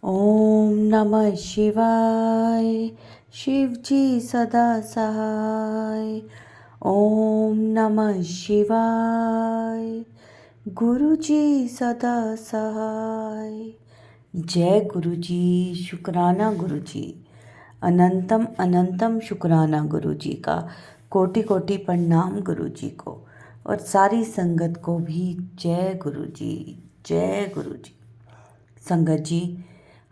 ओम नमः शिवाय। शिव जी सदा सहाय। ओम नमः शिवाय। गुरु जी सदा सहाय। जय गुरु जी। शुक्राना गुरु जी। अनंतम अनंतम शुक्राना गुरु जी का। कोटि कोटि प्रणाम गुरु जी को और सारी संगत को भी जय गुरु जी। जय गुरु जी। संगत जी,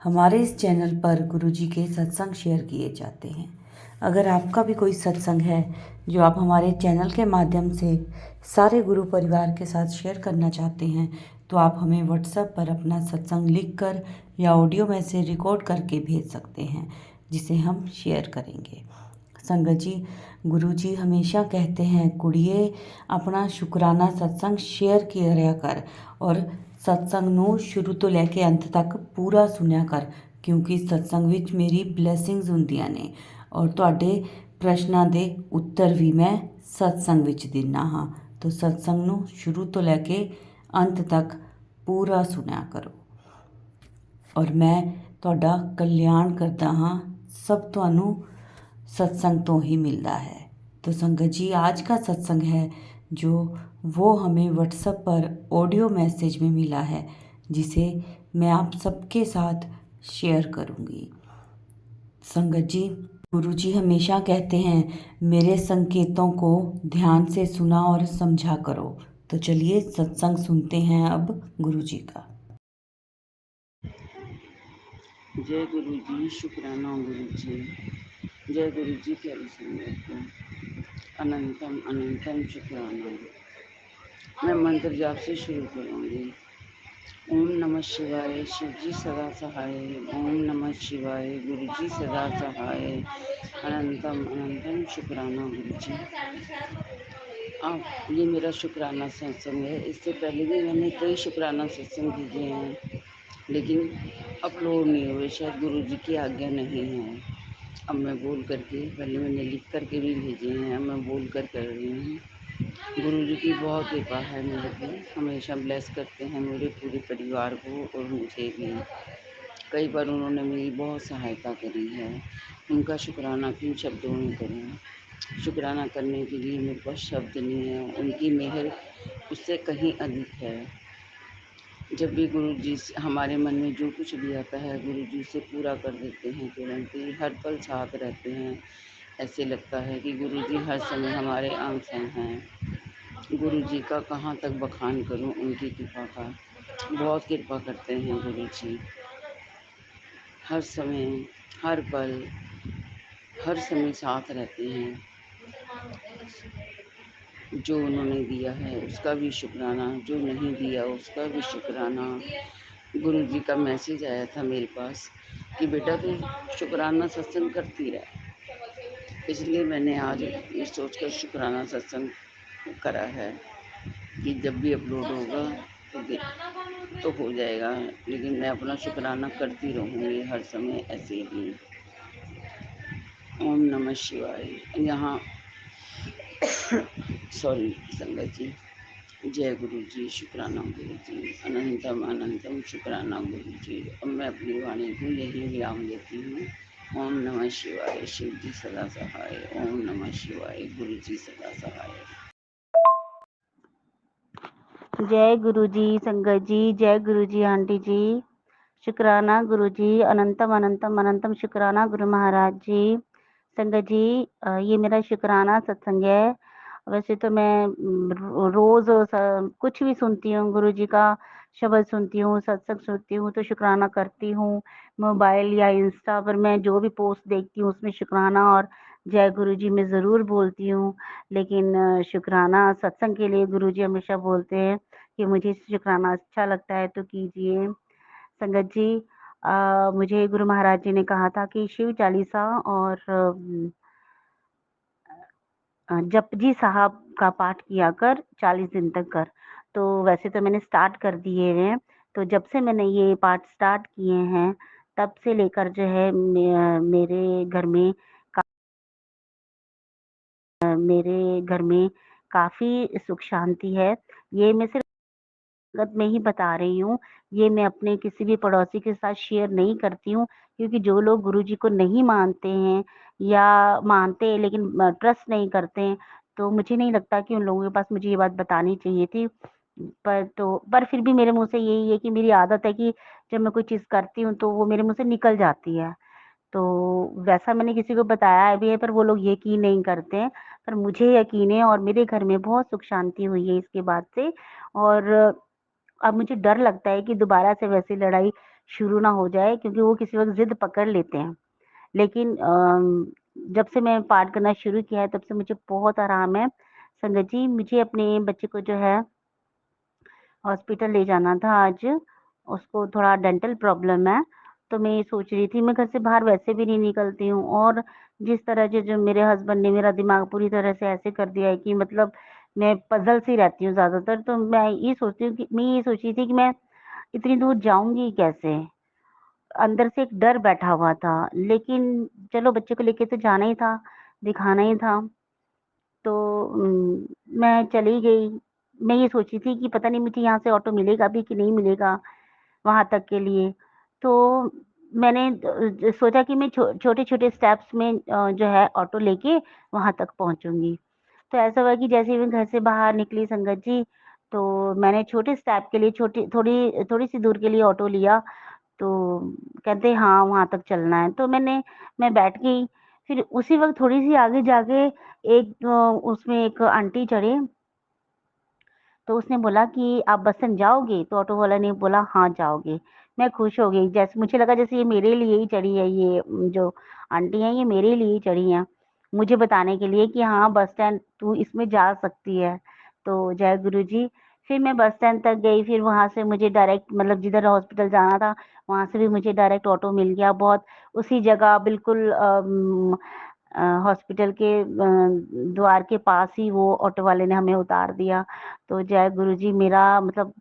हमारे इस चैनल पर गुरु जी के सत्संग शेयर किए जाते हैं। अगर आपका भी कोई सत्संग है जो आप हमारे चैनल के माध्यम से सारे गुरु परिवार के साथ शेयर करना चाहते हैं तो आप हमें व्हाट्सएप पर अपना सत्संग लिखकर या ऑडियो मैसेज रिकॉर्ड करके भेज सकते हैं, जिसे हम शेयर करेंगे। संगत जी, गुरु जी हमेशा कहते हैं कुड़िए अपना शुक्राना सत्संग शेयर किया कर और सत्संग ਨੂੰ ਸ਼ੁਰੂ ਤੋਂ ਲੈ ਕੇ ਅੰਤ ਤੱਕ ਪੂਰਾ ਸੁਣਿਆ ਕਰ, ਕਿਉਂਕਿ ਸਤਸੰਗ ਵਿੱਚ ਮੇਰੀ ਬਲੇਸਿੰਗਸ ਹੁੰਦੀਆਂ ਨੇ ਔਰ ਤੁਹਾਡੇ ਪ੍ਰਸ਼ਨਾਂ ਦੇ ਉੱਤਰ ਵੀ ਮੈਂ ਸਤਸੰਗ ਵਿੱਚ ਦਿੰਦਾ ਹਾਂ। ਤਾਂ ਸਤਸੰਗ ਨੂੰ ਸ਼ੁਰੂ ਤੋਂ ਲੈ ਕੇ ਅੰਤ ਤੱਕ ਪੂਰਾ ਸੁਣਿਆ ਕਰੋ ਔਰ ਮੈਂ ਤੁਹਾਡਾ ਕਲਿਆਣ ਕਰਦਾ ਹਾਂ। सब ਤੁਹਾਨੂੰ सत्संग तो ही मिलता है। तो संगत जी, आज का सत्संग है जो वो हमें व्हाट्सएप पर ऑडियो मैसेज में मिला है, जिसे मैं आप सबके साथ शेयर करूँगी। संगत जी, गुरु जी हमेशा कहते हैं मेरे संकेतों को ध्यान से सुना और समझा करो। तो चलिए सत्संग सुनते हैं अब गुरु जी का। जय गुरु जी। शुक्राना गुरु जी। जय गुरु जी। प्यारी संगत को अनंतम अनंतम शुक्राना। मैं मंत्र जाप से शुरू करूँगी। ओम नमः शिवाय। शिव जी सदा सहाय। ओम नमः शिवाय। गुरु जी सदा सहाय। अनंतम अनंतम शुक्राना गुरु जी। आप ये मेरा शुक्राना सत्संग है। इससे पहले भी मैंने कई शुक्राना सत्संग भेजे हैं, लेकिन अपलोड नहीं हुए, शायद गुरु जी की आज्ञा नहीं है। अब मैं बोल करके, पहले मैंने लिख करके भी भेजे हैं, अब मैं बोल कर रही हूँ। गुरु जी की बहुत कृपा है मेरे को, हमेशा ब्लेस करते हैं मेरे पूरे परिवार को और मुझे भी। कई बार उन्होंने मेरी बहुत सहायता करी है। उनका शुक्राना किन शब्दों में करूँ। शुक्राना करने के लिए मेरे पास शब्द नहीं है। उनकी मेहर उससे कहीं अधिक है। जब भी गुरु जी हमारे मन में जो कुछ भी आता है, गुरु जी से पूरा कर देते हैं तुरंत ही। हर पल साथ रहते हैं। ऐसे लगता है कि गुरु जी हर समय हमारे अंग संग हैं। गुरु जी का कहाँ तक बखान करूं उनकी कृपा का। बहुत कृपा करते हैं गुरु जी। हर समय, हर पल, हर समय साथ रहते हैं। जो उन्होंने दिया है उसका भी शुक्राना, जो नहीं दिया उसका भी शुक्राना। गुरु जी का मैसेज आया था मेरे पास कि बेटा तू शुक्राना सत्संग करती रह, इसलिए मैंने आज ये सोचकर शुक्राना सत्संग करा है कि जब भी अपलोड होगा तो हो जाएगा, लेकिन मैं अपना शुक्राना करती रहूँगी हर समय ऐसे ही। ओम नमः शिवाय। यहाँ सॉरी संगत जी। जय गुरु जी। शुक्राना गुरु जी। अनंतम अनंतम शुक्राना गुरु जी। अब मैं अपनी वाणी को यही विराम देती हूँ। ओम नमः शिवाय। शिव जी सदा सहाय। ओम नमः शिवाय। गुरु जी सदा सहाय। जय गुरु जी। संगत जी, जय गुरु जी। आंटी जी, शुक्राना गुरु जी। अनंतम अनंतम अनंतम शुक्राना गुरु महाराज जी। संगत जी, ये मेरा शुक्राना सत्संग है। वैसे तो मैं रोज कुछ भी सुनती हूँ, गुरु जी का शब्द सुनती हूँ, सत्संग सुनती हूँ तो शुक्राना करती हूँ। मोबाइल या इंस्टा पर मैं जो भी पोस्ट देखती हूँ उसमें शुक्राना और जय गुरु जी मैं ज़रूर बोलती हूँ। लेकिन शुक्राना सत्संग के लिए गुरु जी हमेशा बोलते हैं कि मुझे शुक्राना अच्छा लगता है तो कीजिए। संगत जी, मुझे गुरु महाराज जी ने कहा था कि शिव चालीसा और जपजी साहब का पाठ किया कर 40 दिन तक कर। तो वैसे तो मैंने स्टार्ट कर दिए हैं। तो जब से मैंने ये पाठ स्टार्ट किए हैं तब से लेकर जो है मेरे घर में काफ़ी सुख शांति है। ये मैं सिर्फ व्यक्तिगत में ही बता रही हूँ। ये मैं अपने किसी भी पड़ोसी के साथ शेयर नहीं करती हूँ, क्योंकि जो लोग गुरुजी को नहीं मानते हैं या मानते हैं लेकिन ट्रस्ट नहीं करते हैं, तो मुझे नहीं लगता कि उन लोगों के पास मुझे ये बात बतानी चाहिए थी। पर फिर भी मेरे मुँह से यही है कि मेरी आदत है कि जब मैं कोई चीज़ करती हूँ, तो वो मेरे मुँह से निकल जाती है। तो वैसा मैंने किसी को बताया भी है, पर वो लोग यकीन नहीं करते हैं। पर मुझे यकीन है और मेरे घर में बहुत सुख शांति हुई है इसके बाद से। और अब मुझे डर लगता है कि दोबारा से वैसी लड़ाई शुरू ना हो जाए, क्योंकि वो किसी वक़्त ज़िद पकड़ लेते हैं। लेकिन जब से मैं पाठ करना शुरू किया है, तब से मुझे बहुत आराम है। संगत जी, मुझे अपने बच्चे को जो है हॉस्पिटल ले जाना था आज, उसको थोड़ा डेंटल प्रॉब्लम है, तो मैं ये सोच रही थी, मैं घर से बाहर वैसे भी नहीं निकलती हूँ और जिस तरह से जो मेरे हस्बैंड ने मेरा दिमाग पूरी तरह से ऐसे कर दिया है कि मतलब मैं पज़ल सी रहती हूँ ज़्यादातर, तो मैं ये सोचती हूँ कि मैं ये सोच रही थी कि मैं इतनी दूर जाऊँगी कैसे? अंदर से एक डर बैठा हुआ था, लेकिन चलो बच्चे को लेके तो जाना ही था, दिखाना ही था। तो मैं चली गई। मैं ये सोची थी कि पता नहीं मुझे यहाँ से ऑटो मिलेगा भी कि नहीं मिलेगा वहाँ तक के लिए। तो मैंने सोचा कि मैं छोटे-छोटे स्टेप्स में जो है ऑटो लेके वहाँ तक पहुँचूँगी। तो ऐसा हुआ कि जैसे ही मैं घर से बाहर निकली संगत जी, तो मैंने छोटे स्टेप के लिए थोड़ी-सी दूर के लिए ऑटो लिया। तो कहते हाँ, वहाँ तक चलना है। तो मैं बैठ गई। फिर उसी वक़्त थोड़ी-सी आगे जाके उसमें एक आंटी चढ़े, तो उसने बोला कि आप बस स्टैंड जाओगे? तो ऑटो वाला ने बोला हाँ, जाओगे। मैं खुश हो गई, जैसे मुझे लगा जैसे ये मेरे लिए ही चढ़ी है, ये जो आंटी हैं ये मेरे लिए ही चढ़ी हैं, मुझे बताने के लिए कि हाँ, बस स्टैंड तू इसमें जा सकती है। तो जय गुरुजी। फिर मैं बस स्टैंड तक गई, फिर वहाँ से मुझे डायरेक्ट मतलब जिधर हॉस्पिटल जाना था, वहाँ से भी मुझे डायरेक्ट ऑटो मिल गया। बहुत उसी जगह बिल्कुल हॉस्पिटल के द्वार के पास ही वो ऑटो वाले ने हमें उतार दिया। तो जय गुरुजी, मेरा मतलब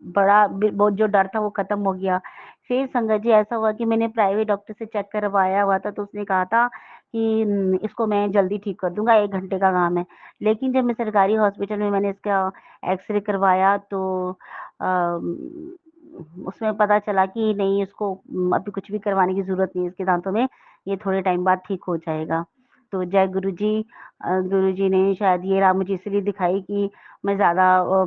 बड़ा बहुत जो डर था वो खत्म हो गया। फिर संगत जी ऐसा हुआ कि मैंने प्राइवेट डॉक्टर से चेक करवाया हुआ था, तो उसने कहा था कि इसको मैं जल्दी ठीक कर दूँगा, 1 घंटे का काम है। लेकिन जब मैं सरकारी हॉस्पिटल में मैंने इसका एक्स-रे करवाया, तो उसमें पता चला कि नहीं, इसको अभी कुछ भी करवाने की ज़रूरत नहीं है इसके दाँतों में, ये थोड़े टाइम बाद ठीक हो जाएगा। तो जय गुरुजी। गुरुजी ने शायद ये राह मुझे इसलिए दिखाई कि मैं ज़्यादा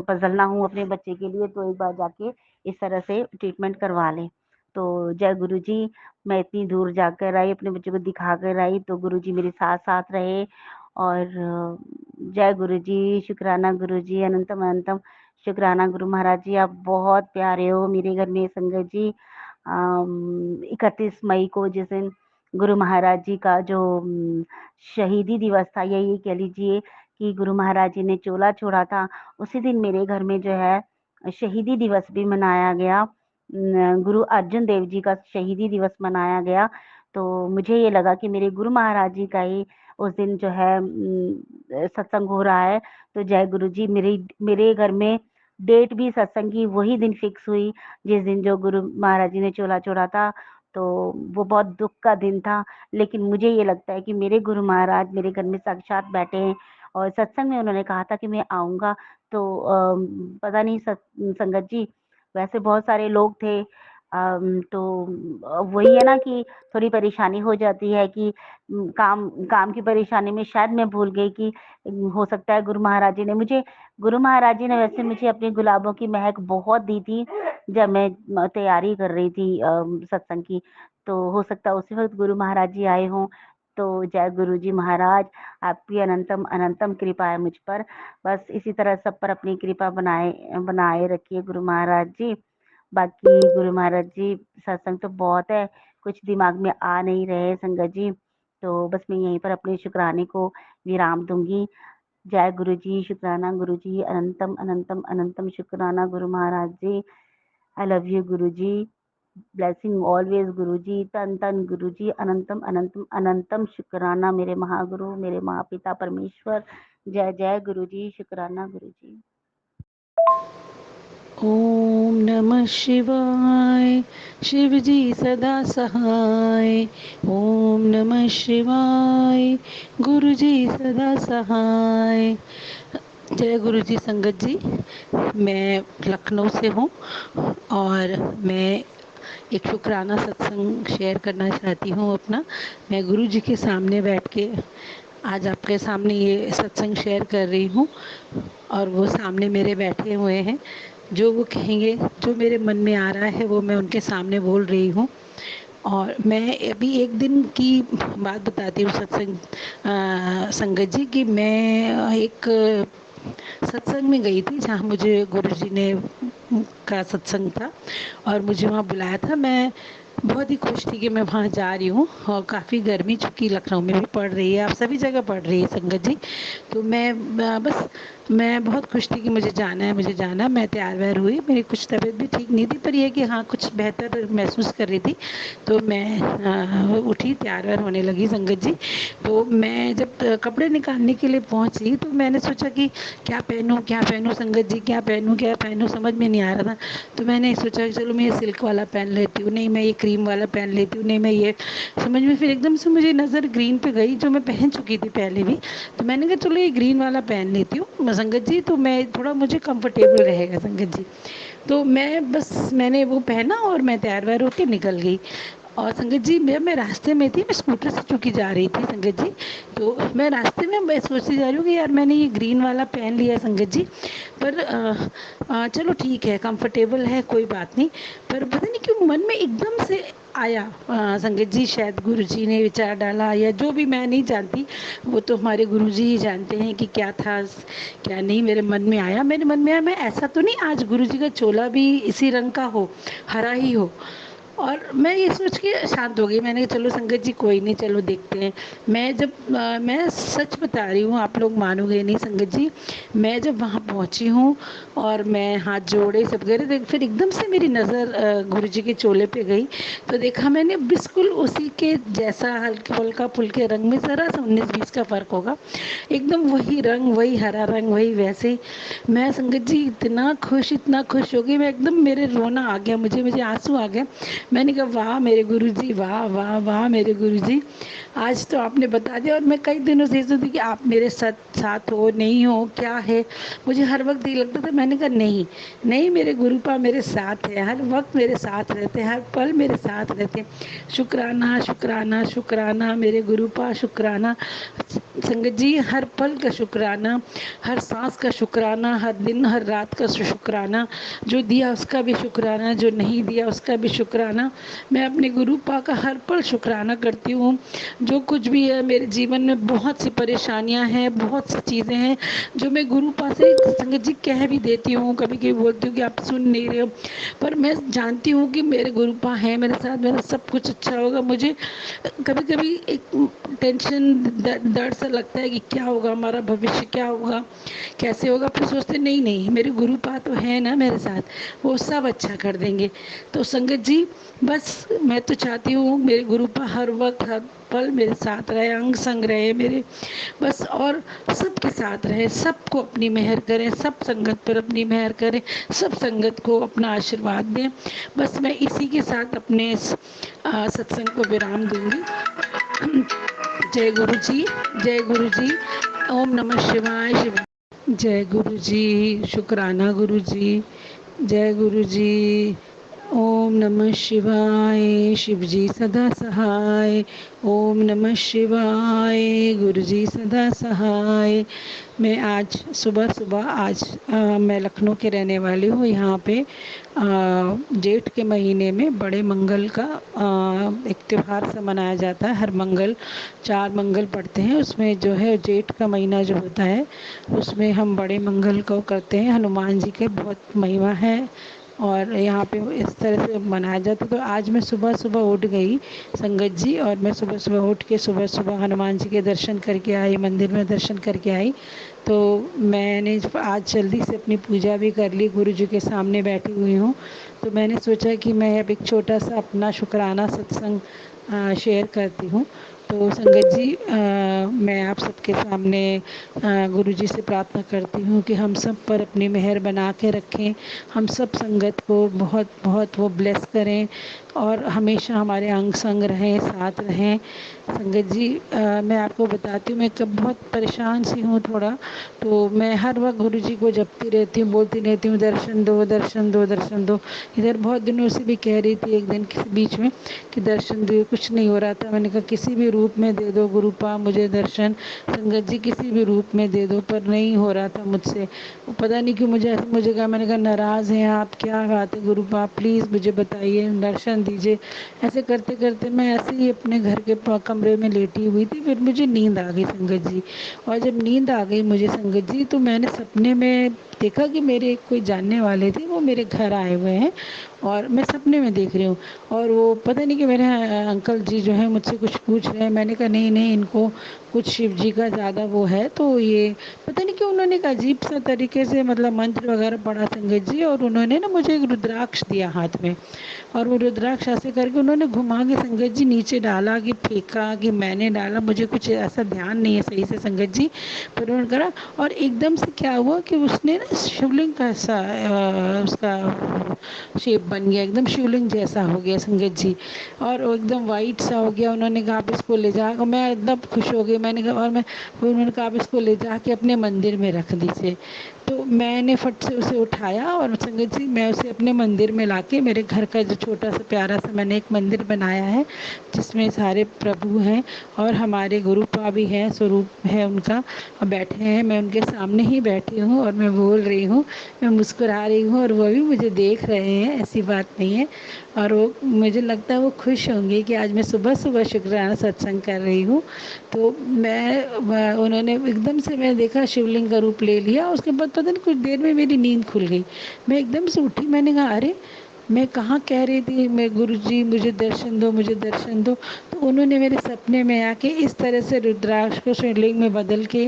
पज़ल ना हूँ अपने बच्चे के लिए, तो एक बार जाके इस तरह से ट्रीटमेंट करवा लें। तो जय गुरुजी, मैं इतनी दूर जाकर आई, अपने बच्चे को दिखा कर आई, तो गुरुजी मेरे साथ-साथ रहे। और जय गुरुजी, शुक्राना गुरुजी, अनंतम अनंतम शुक्राना गुरु महाराज जी, आप बहुत प्यारे हो। मेरे घर में संगत जी 31 मई को जिस दिन गुरु महाराज जी का जो शहीदी दिवस था, या ये कह लीजिए कि गुरु महाराज जी ने चोला छोड़ा था, उसी दिन मेरे घर में जो है शहीदी दिवस भी मनाया गया। गुरु अर्जुन देव जी का शहीदी दिवस मनाया गया। तो मुझे ये लगा कि मेरे गुरु महाराज जी का ही उस दिन जो है सत्संग हो रहा है। तो जय गुरुजी, मेरे घर में डेट भी सत्संग की वही दिन फिक्स हुई जिस दिन जो गुरु महाराज जी ने चोला छोड़ा था। तो वो बहुत दुःख का दिन था, लेकिन मुझे ये लगता है कि मेरे गुरु महाराज मेरे घर में साक्षात बैठे हैं और सत्संग में उन्होंने कहा था कि मैं आऊँगा। तो पता नहीं संगत जी, वैसे बहुत सारे लोग थे, तो वही है ना कि थोड़ी परेशानी हो जाती है कि काम काम की परेशानी में शायद मैं भूल गई कि हो सकता है गुरु महाराज जी ने वैसे मुझे अपने गुलाबों की महक बहुत दी थी जब मैं तैयारी कर रही थी सत्संग की। तो हो सकता है उसी वक़्त गुरु महाराज जी आए हों। तो जय गुरु जी महाराज, आपकी अनंतम अनंतम कृपा है मुझ पर। बस इसी तरह सब पर अपनी कृपा बनाए बनाए रखिए गुरु महाराज जी। बाकी गुरु महाराज जी, सत्संग तो बहुत है, कुछ दिमाग में आ नहीं रहे संगत जी, तो बस मैं यहीं पर अपने शुक्राने को विराम दूँगी। जय गुरु जी, शुक्राना गुरु जी, अनंतम अनंतम अनंतम शुक्राना गुरु महाराज जी। I love you Guru ji, blessing always गुरु जी, तन तन गुरु जी, अनंतम अनंतम अनंतम शुक्राना मेरे महागुरु, मेरे महापिता परमेश्वर। जय जय गुरु जी, शुक्राना गुरु जी। ओम नमः शिवाय, शिवजी सदा सहाय। ओम नमः शिवाय, गुरुजी सदा सहाय। जय गुरु जी संगत जी। मैं लखनऊ से हूँ और मैं एक शुक्राना सत्संग शेयर करना चाहती हूँ अपना। मैं गुरु जी के सामने बैठ के आज आपके सामने ये सत्संग शेयर कर रही हूँ और वो सामने मेरे बैठे हुए हैं। जो वो कहेंगे, जो मेरे मन में आ रहा है वो मैं उनके सामने बोल रही हूँ। और मैं अभी एक दिन की बात बताती हूँ सत्संग संगत जी कि मैं एक सत्संग में गई थी जहाँ मुझे गुरुजी ने का सत्संग था और मुझे वहाँ बुलाया था। मैं बहुत ही खुश थी कि मैं वहाँ जा रही हूँ और काफ़ी गर्मी चूँकि लखनऊ में भी पड़ रही है, आप सभी जगह पड़ रही है संगत जी। तो मैं बहुत खुश थी कि मुझे जाना है। मैं तैयार वैयार हुई, मेरी कुछ तबीयत भी ठीक नहीं थी पर यह कि हाँ कुछ बेहतर महसूस कर रही थी। तो मैं उठी, तैयार वैयार होने लगी संगत जी। तो मैं जब कपड़े निकालने के लिए पहुँची तो मैंने सोचा कि क्या पहनूँ संगत जी, क्या पहनूँ समझ में नहीं आ रहा था। तो मैंने सोचा कि चलो मैं ये सिल्क वाला पहन लेती हूँ, नहीं मैं ये क्रीम वाला पहन लेती हूँ, नहीं मैं ये समझ में। फिर एकदम से मुझे नज़र ग्रीन पे गई जो मैं पहन चुकी थी पहले भी। तो मैंने कहा चलो ये ग्रीन वाला पहन लेती हूँ संगत जी, तो मैं थोड़ा मुझे कंफर्टेबल रहेगा संगत जी। तो मैंने वो पहना और मैं तैयार वैयार होकर निकल गई। और संगत जी मैं रास्ते में थी, मैं स्कूटर से चूँकि जा रही थी संगत जी। तो मैं रास्ते में मैं सोचती जा रही हूँ कि यार मैंने ये ग्रीन वाला पहन लिया है संगत जी, पर चलो ठीक है, कंफर्टेबल है, कोई बात नहीं। पर पता नहीं क्यों मन में एकदम से आया संगत जी, शायद गुरु जी ने विचार डाला या जो भी, मैं नहीं जानती, वो तो हमारे गुरु जी ही जानते हैं कि क्या था क्या नहीं। मेरे मन में आया मैं ऐसा तो नहीं आज गुरु जी का चोला भी इसी रंग का हो, हरा ही हो। और मैं ये सोच के शांत हो गई। मैंने कहा चलो संगत जी कोई नहीं, चलो देखते हैं। मैं सच बता रही हूँ, आप लोग मानोगे नहीं संगत जी। मैं जब वहाँ पहुँची हूँ और मैं हाथ जोड़े सब करे, फिर एकदम से मेरी नज़र गुरु जी के चोले पे गई। तो देखा मैंने बिल्कुल उसी के जैसा, हल्के फुल्का फुल्के रंग में ज़रा सा 19-20 का फ़र्क होगा, एकदम वही रंग, वही हरा रंग, वही वैसे ही। मैं संगत जी इतना खुश हो गई, मैं एकदम, मेरे रोना आ गया, मुझे आंसू आ गए। मैंने कहा वाह मेरे गुरुजी, वाह वाह वाह मेरे गुरुजी, आज तो आपने बता दिया। और मैं कई दिनों से सोचती कि आप मेरे साथ हो, नहीं हो, क्या है, मुझे हर वक्त ये लगता था। मैंने कहा नहीं नहीं, मेरे गुरुपा मेरे साथ है, हर वक्त मेरे साथ रहते, हर पल मेरे साथ रहते। शुक्राना शुक्राना शुक्राना मेरे गुरुपा, शुक्राना संगत जी, हर पल का शुक्राना, हर सांस का शुक्राना, हर दिन हर रात का शुक्राना, जो दिया उसका भी शुक्राना, जो नहीं दिया उसका भी शुक्राना। मैं अपने गुरु पा का हर पल शुक्राना करती हूँ। जो कुछ भी है मेरे जीवन में, बहुत सी परेशानियाँ हैं, बहुत सी चीज़ें हैं जो मैं गुरु पा से संगत जी कह भी देती हूँ, कभी कभी बोलती हूँ कि आप सुन नहीं रहे हो, पर मैं जानती हूँ कि मेरे गुरु पा हैं मेरे साथ, मेरा सब कुछ अच्छा होगा। मुझे कभी कभी एक टेंशन, डर सा लगता है कि क्या होगा, हमारा भविष्य क्या होगा, कैसे होगा। फिर सोचते नहीं नहीं, मेरे गुरु पा तो है ना मेरे साथ, वो सब अच्छा कर देंगे। तो संगत जी बस मैं तो चाहती हूँ मेरे गुरु पा हर वक्त हर पल मेरे साथ रहे, अंग संग रहे मेरे, बस। और सबके साथ रहे, सबको अपनी मेहर करें, सब संगत पर अपनी मेहर करें, सब संगत को अपना आशीर्वाद दें। बस मैं इसी के साथ अपने सत्संग को विराम दूंगी। जय गुरु जी, जय गुरु जी, ओम नमः शिवाय। जय गुरु जी, शुक्राना गुरु जी, जय गुरु जी, ओम नमः शिवाय। शिव जी सदा सहाय, ओम नमः शिवाय। गुरु जी सदा सहाय। मैं आज सुबह मैं लखनऊ के रहने वाली हूँ। यहाँ पे जेठ के महीने में बड़े मंगल का एक त्यौहार सा मनाया जाता है। हर मंगल 4 मंगल पड़ते हैं, उसमें जो है जेठ का महीना जो होता है उसमें हम बड़े मंगल को करते हैं। हनुमान जी के बहुत महिमा है और यहाँ पे इस तरह से मनाया जाता है। तो आज मैं सुबह सुबह उठ गई संगत जी, और मैं सुबह सुबह उठ के सुबह सुबह हनुमान जी के दर्शन करके आई, मंदिर में दर्शन करके आई। तो मैंने आज जल्दी से अपनी पूजा भी कर ली, गुरु जी के सामने बैठी हुई हूँ। तो मैंने सोचा कि मैं अब एक छोटा सा अपना शुक्राना सत्संग शेयर करती हूँ। तो संगत जी मैं आप सबके सामने गुरु जी से प्रार्थना करती हूँ कि हम सब पर अपनी मेहर बना के रखें, हम सब संगत को बहुत बहुत वो ब्लेस करें और हमेशा हमारे अंग संग रहें, साथ रहें। संगत जी मैं आपको बताती हूँ, मैं कब बहुत परेशान सी हूँ थोड़ा, तो मैं हर वक्त गुरु जी को जपती रहती हूँ, बोलती रहती हूँ दर्शन दो दर्शन दो दर्शन दो। इधर बहुत दिनों से भी कह रही थी, एक दिन किसी बीच में कि दर्शन दो, कुछ नहीं हो रहा था। मैंने कहा किसी भी रूप में दे दो गुरुपा मुझे दर्शन, संगत जी किसी भी रूप में दे दो, पर नहीं हो रहा था मुझसे। पता नहीं क्यों मुझे कहा, मैंने कहा नाराज़ हैं आप, क्या बात है गुरुपा, प्लीज़ मुझे बताइए, दर्शन दीजिए। ऐसे करते करते मैं ऐसे ही अपने घर के कमरे में लेटी हुई थी, फिर मुझे नींद आ गई संगत जी। और जब नींद आ गई मुझे संगत जी, तो मैंने सपने में देखा कि मेरे कोई जानने वाले थे, वो मेरे घर आए हुए हैं और मैं सपने में देख रही हूँ। और वो पता नहीं कि मेरे अंकल जी जो हैं मुझसे कुछ पूछ रहे हैं। मैंने कहा नहीं नहीं, इनको कुछ शिव जी का ज़्यादा वो है, तो ये पता नहीं क्यों उन्होंने एक अजीब सा तरीके से मतलब मंत्र वगैरह पढ़ा संगत जी, और उन्होंने ना मुझे एक रुद्राक्ष दिया हाथ में, और वो रुद्राक्ष ऐसे करके उन्होंने घुमा के संगत जी नीचे डाला कि फेंका कि मैंने डाला, मुझे कुछ ऐसा ध्यान नहीं है सही से संगत जी, पर उन्होंने करा। और एकदम से क्या हुआ कि उसने ना शिवलिंग का ऐसा उसका शेप बन गया, एकदम शिवलिंग जैसा हो गया संगत जी, और वो एकदम वाइट सा हो गया। उन्होंने कहा आप इसको ले जा, मैं एकदम खुश हो गई। मैंने कहा, और मैं फिर उन्होंने कहा आप इसको ले जा के अपने मंदिर में रख दीजिए। तो मैंने फट से उसे उठाया और संगत जी मैं उसे अपने मंदिर में लाके, मेरे घर का जो छोटा सा प्यारा सा मैंने एक मंदिर बनाया है जिसमें सारे प्रभु हैं और हमारे गुरुपा भी हैं, स्वरूप है उनका, और बैठे हैं। मैं उनके सामने ही बैठी हूँ और मैं बोल रही हूँ, मैं मुस्कुरा रही हूँ और वो भी मुझे देख रहे हैं, ऐसी बात नहीं है। और वो मुझे लगता है वो खुश होंगे कि आज मैं सुबह सुबह शुक्राना सत्संग कर रही हूँ। तो उन्होंने एकदम से मैं देखा शिवलिंग का रूप ले लिया। उसके बाद पता नहीं कुछ देर में मेरी नींद खुल गई, मैं एकदम से उठी। मैंने कहा अरे मैं कहाँ कह रही थी मैं गुरुजी मुझे दर्शन दो मुझे दर्शन दो, तो उन्होंने मेरे सपने में आके इस तरह से रुद्राक्ष को शिवलिंग में बदल के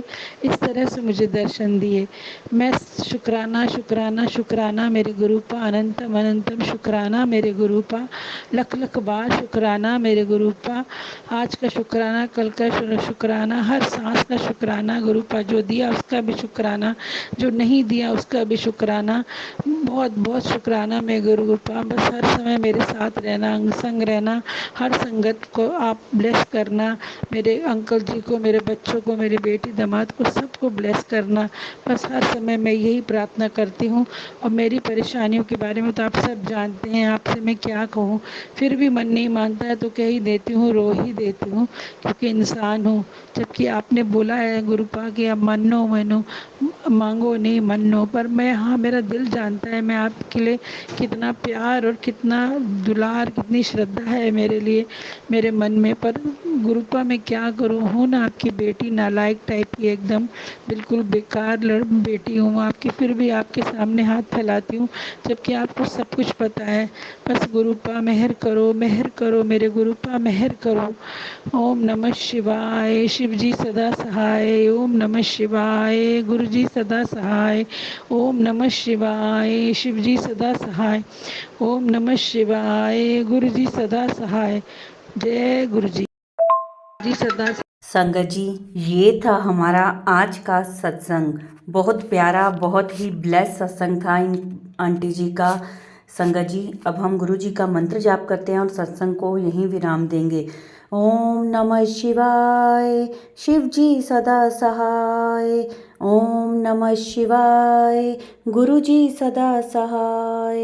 इस तरह से मुझे दर्शन दिए। मैं शुक्राना शुक्राना शुक्राना मेरे गुरुपा, अनंतम अनंतम शुक्राना मेरे गुरुपा, लख लख बार शुक्राना मेरे गुरुपा। आज का शुक्राना, कल का शुक्राना, हर सांस का शुक्राना गुरुपा, जो दिया उसका भी शुक्राना, जो नहीं दिया उसका भी शुक्राना। बहुत बहुत शुक्राना मैं गुरुपा, बस हर समय मेरे साथ रहना, अंग संग रहना, हर संगत को आप ब्लेस करना, मेरे अंकल जी को, मेरे बच्चों को, मेरी बेटी दामाद को, सबको ब्लेस करना। बस हर समय मैं यही प्रार्थना करती हूँ। और मेरी परेशानियों के बारे में तो आप सब जानते हैं, आपसे मैं क्या कहूँ, फिर भी मन नहीं मानता है तो कह ही देती हूँ, रो ही देती हूँ, क्योंकि इंसान हूँ। जबकि आपने बोला है गुरुपा कि आप मनो मनो मांगो नहीं मनो, पर मैं, हाँ मेरा दिल जानता है मैं आपके लिए कितना प्यार और कितना दुलार, कितनी श्रद्धा है मेरे लिए मेरे मन में। पर गुरुपा मैं क्या करूँ, हूँ ना आपकी बेटी, नालायक टाइप की, एकदम बिल्कुल बेकार बेटी हूँ आपकी, फिर भी आपके सामने हाथ फैलाती हूँ जबकि आपको सब कुछ पता है। बस गुरुपा मेहर करो मेरे गुरुपा, मेहर करो। ओम नमः शिवाय, शिव जी सदा सहाय। ओम नमः शिवाय, गुरु जी सदा सहाय। ओम नमः शिवाय, शिव जी सदा सहाय। ओम नमः शिवाय, गुरु जी सदा सहाय। जय गुरु जी सदा। संगत जी, ये था हमारा आज का सत्संग। बहुत प्यारा, बहुत ही ब्लेस सत्संग था इन आंटी जी का। संगत जी, अब हम गुरु जी का मंत्र जाप करते हैं और सत्संग को यहीं विराम देंगे। ओम नमः शिवाय, शिव जी सदा सहाय। ओम नमः शिवाय, गुरु जी सदा सहाय।